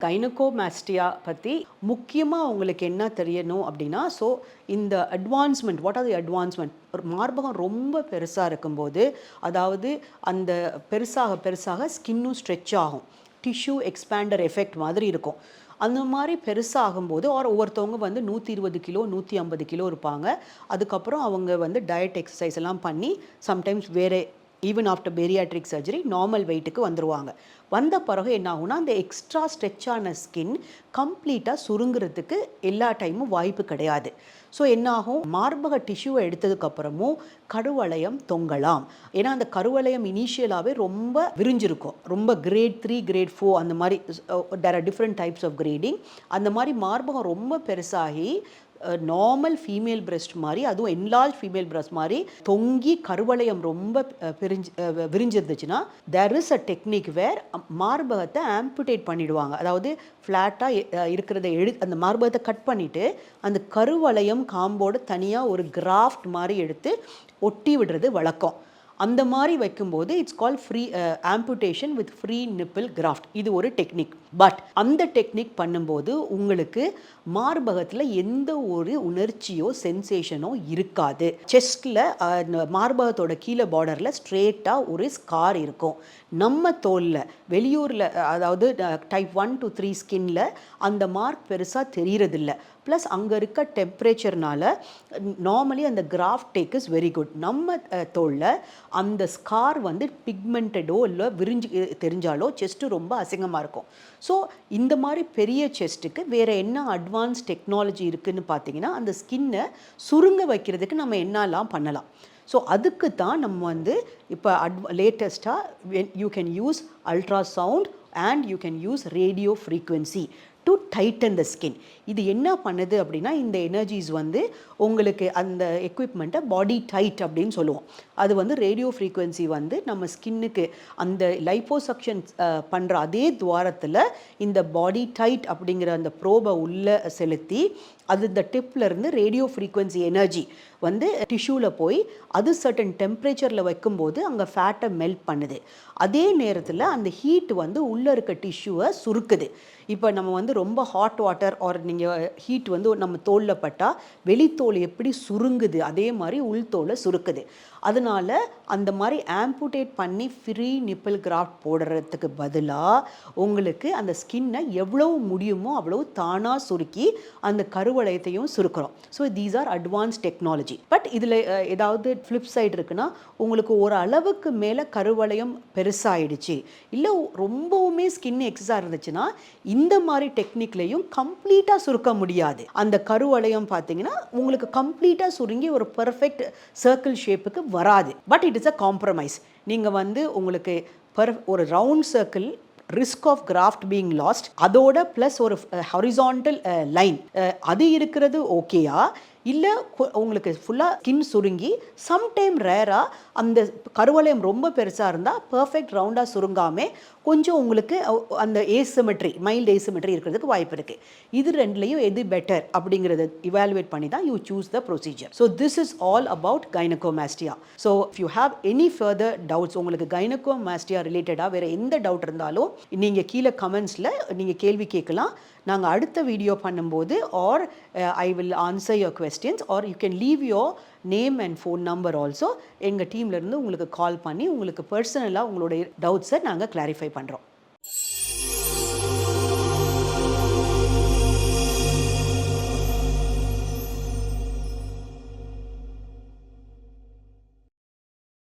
Gynaecomastia பற்றி முக்கியமாக உங்களுக்கு என்ன தெரியணும் அப்படின்னா, ஸோ இந்த advancement, what are the advancement, ஒரு மார்பகம் ரொம்ப பெருசாக இருக்கும்போது, அதாவது அந்த பெருசாக பெருசாக ஸ்கின்னும் ஸ்ட்ரெச் ஆகும். டிஷ்யூ எக்ஸ்பேண்டர் எஃபெக்ட் மாதிரி இருக்கும். அந்த மாதிரி பெருசாகும்போது ஒவ்வொருத்தவங்க வந்து 120 கிலோ 150 கிலோ இருப்பாங்க. அதுக்கப்புறம் அவங்க வந்து டயட் எக்ஸசைஸ் எல்லாம் பண்ணி சம்டைம்ஸ் வேறு even after bariatric surgery normal வெயிட்டுக்கு வந்துடுவாங்க. வந்த பிறகு என்ன ஆகும்னா, அந்த எக்ஸ்ட்ரா ஸ்ட்ரெச்சான ஸ்கின் கம்ப்ளீட்டாக சுருங்குறதுக்கு எல்லா டைமும் வாய்ப்பு கிடையாது. ஸோ என்னாகும், மார்பக டிஷ்யூவை எடுத்ததுக்கப்புறமும் கருவளையம் தொங்கலாம். ஏன்னா அந்த கருவளையம் இனிஷியலாகவே ரொம்ப விரிஞ்சிருக்கும். ரொம்ப கிரேட் 3 கிரேட் 4 அந்த மாதிரி there are different types of grading. அந்த மாதிரி மார்பகம் ரொம்ப பெருசாகி நார்மல் ஃபீமேல் பிரெஸ்ட் மாதிரி, அதுவும் என்லார்ஜ் ஃபீமேல் பிரெஸ்ட் மாதிரி தொங்கி கருவளையம் ரொம்ப விரிஞ்சிருந்துச்சுன்னா, there is a technique where மார்பகத்தை ஆம்புடேட் பண்ணிடுவாங்க. அதாவது ஃப்ளாட்டாக இருக்கிறத அந்த மார்பகத்தை கட் பண்ணிவிட்டு அந்த கருவளையம் காம்போடு தனியாக ஒரு கிராஃப்ட் மாதிரி எடுத்து ஒட்டி விடுறது வழக்கம். அந்த மாதிரி வைக்கும்போது it's call free amputation with free nibble craft. இது ஒரு டெக்னிக். பட் அந்த டெக்னிக் பண்ணும்போது உங்களுக்கு மார்பகத்தில் எந்த ஒரு உணர்ச்சியோ சென்சேஷனோ இருக்காது. செஸ்டில் மார்பகத்தோட கீழே பார்டரில் ஸ்ட்ரெயிட்டாக ஒரு ஸ்கார் இருக்கும். நம்ம தோலில் வெளியூரில், அதாவது டைப் 1 to 3 ஸ்கின்ல அந்த மார்க் பெருசாக தெரியறதில்ல. ப்ளஸ் அங்கே இருக்க டெம்பரேச்சர்னால நார்மலி அந்த craft take is very good. நம்ம தோலில் அந்த ஸ்கார் வந்து பிக்மெண்டடோ இல்லை விரிஞ்சு தெரிஞ்சாலோ செஸ்ட்டு ரொம்ப அசிங்கமாக இருக்கும். ஸோ இந்த மாதிரி பெரிய செஸ்ட்டுக்கு வேறு என்ன அட்வான்ஸ் டெக்னாலஜி இருக்குதுன்னு பார்த்தீங்கன்னா, அந்த ஸ்கின்னை சுருங்க வைக்கிறதுக்கு நம்ம என்னெல்லாம் பண்ணலாம். ஸோ அதுக்கு தான் நம்ம வந்து இப்போ லேட்டஸ்ட்டாக you can use ultrasound and you can use radio frequency to Titan the skin. இது என்ன பண்ணுது அப்படின்னா, இந்த எனர்ஜிஸ் வந்து உங்களுக்கு அந்த எக்யூப்மெண்ட்டை பாடி டைட் அப்படின்னு சொல்லுவோம். அது வந்து ரேடியோ ஃப்ரீக்வன்சி வந்து நம்ம ஸ்கின்னுக்கு அந்த லைப்போசக்ஷன் பண்ணுற அதே துவாரத்தில் இந்த பாடி டைட் அப்படிங்கிற அந்த ப்ரோபை உள்ளே செலுத்தி, அது இந்த டிப்லேருந்து ரேடியோ ஃப்ரீக்வன்சி எனர்ஜி வந்து டிஷ்யூவில் போய் அது சர்டன் டெம்பரேச்சரில் வைக்கும்போது அங்கே ஃபேட்டை மெல்ட் பண்ணுது. அதே நேரத்தில் அந்த ஹீட் வந்து உள்ளே இருக்க டிஷ்யூவை சுருக்குது. இப்போ நம்ம வந்து ரொம்ப ஹாட் வாட்டர் ஆர் நீங்கள் ஹீட் வந்து நம்ம தோலில் பட்டால் வெளித்தோல் எப்படி சுருங்குது, அதே மாதிரி உள்தோலை சுருக்குது. அதனால் அந்த மாதிரி ஆம்புடேட் பண்ணி ஃப்ரீ நிப்பிள் கிராஃப்ட் போடுறதுக்கு பதிலாக உங்களுக்கு அந்த ஸ்கின்னை எவ்வளோ முடியுமோ அவ்வளோ தானாக சுருக்கி அந்த கருவளையத்தையும் சுருக்கிறோம். So these are advance technology. But இதில் ஏதாவது ஃப்ளிப் சைடு இருக்குன்னா, உங்களுக்கு ஒரு அளவுக்கு மேலே கருவளையம் பெருசாகிடுச்சு, இல்லை ரொம்பவுமே ஸ்கின் எக்ஸஸாக இருந்துச்சுன்னா, இந்த மாதிரி டெக்னிக்லையும் கம்ப்ளீட்டாக சுருக்க முடியாது. அந்த கருவளையம் பார்த்தீங்கன்னா உங்களுக்கு கம்ப்ளீட்டாக சுருங்கி ஒரு பெர்ஃபெக்ட் சர்க்கிள் ஷேப்புக்கு வராது. But it is a compromise. நீங்கள் வந்து உங்களுக்கு ஒரு round circle risk of graft being lost, அதோட ப்ளஸ் ஒரு ஹாரிசான்டல் லைன் அது இருக்கிறது ஓகேயா, இல்லை உங்களுக்கு ஃபுல்லாக ஸ்கின் சுருங்கி சம்டைம் ரேராக அந்த கருவளையம் ரொம்ப பெருசாக இருந்தால் பர்ஃபெக்ட் ரவுண்டாக சுருங்காமல் கொஞ்சம் உங்களுக்கு அந்த ஏசிமெட்ரி, மைல்டு ஏசிமெட்ரி இருக்கிறதுக்கு வாய்ப்பு இருக்குது. இது ரெண்டுலேயும் எது பெட்டர் அப்படிங்கிறத இவாலுவேட் பண்ணி தான் you choose the procedure. So this is all about gynaecomastia. So if you have any further doubts, உங்களுக்கு கைனகோமாஸ்டியா ரிலேட்டடாக வேறு எந்த டவுட் இருந்தாலும் நீங்கள் கீழே கமெண்ட்ஸில் நீங்கள் கேள்வி கேட்கலாம். நாங்கள் அடுத்த வீடியோ பண்ணும்போது or I will answer your questions, or you can leave your name and phone number also. எங்கள் டீம்லேருந்து உங்களுக்கு கால் பண்ணி உங்களுக்கு பர்சனலாக உங்களுடைய டவுட்ஸை நாங்கள் கிளாரிஃபை பண்ணுறோம்.